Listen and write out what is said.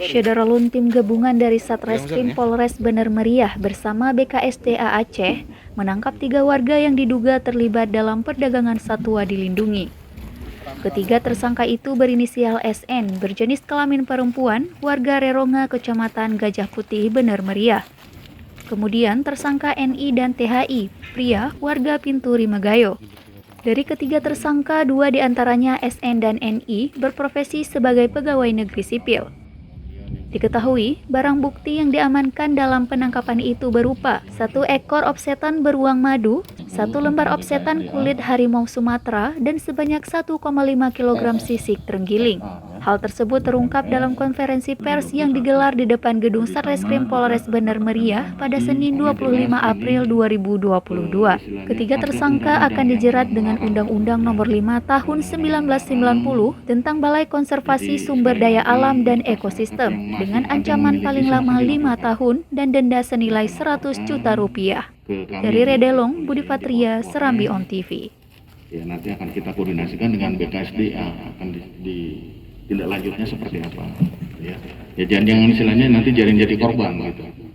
Syederalun tim gabungan dari Satreskrim Polres Bener Meriah bersama BKSDA Aceh menangkap 3 warga yang diduga terlibat dalam perdagangan satwa dilindungi. Ketiga tersangka itu berinisial SN, berjenis kelamin perempuan, warga Reronga, Kecamatan Gajah Putih, Bener Meriah. Kemudian tersangka NI dan THI, pria, warga Pintu Rimagayo. Dari ketiga tersangka, 2 diantaranya SN dan NI berprofesi sebagai pegawai negeri sipil. Diketahui, barang bukti yang diamankan dalam penangkapan itu berupa 1 ekor opsetan beruang madu, 1 lembar opsetan kulit harimau Sumatera, dan sebanyak 1,5 kg sisik terenggiling. Hal tersebut terungkap dalam konferensi pers yang digelar di depan gedung Satreskrim Polres Bener Meriah pada Senin 25 April 2022. Ketiga tersangka akan dijerat dengan Undang-Undang Nomor 5 Tahun 1990 tentang Balai Konservasi Sumber Daya Alam dan Ekosistem dengan ancaman paling lama 5 tahun dan denda senilai 100 juta rupiah. Dari Redelong, Budi Patria, Serambi On TV. Ya, nanti akan kita koordinasikan dengan BKSDA, akan tindak lanjutnya seperti apa. Ya jangan istilahnya nanti jadi korban gitu.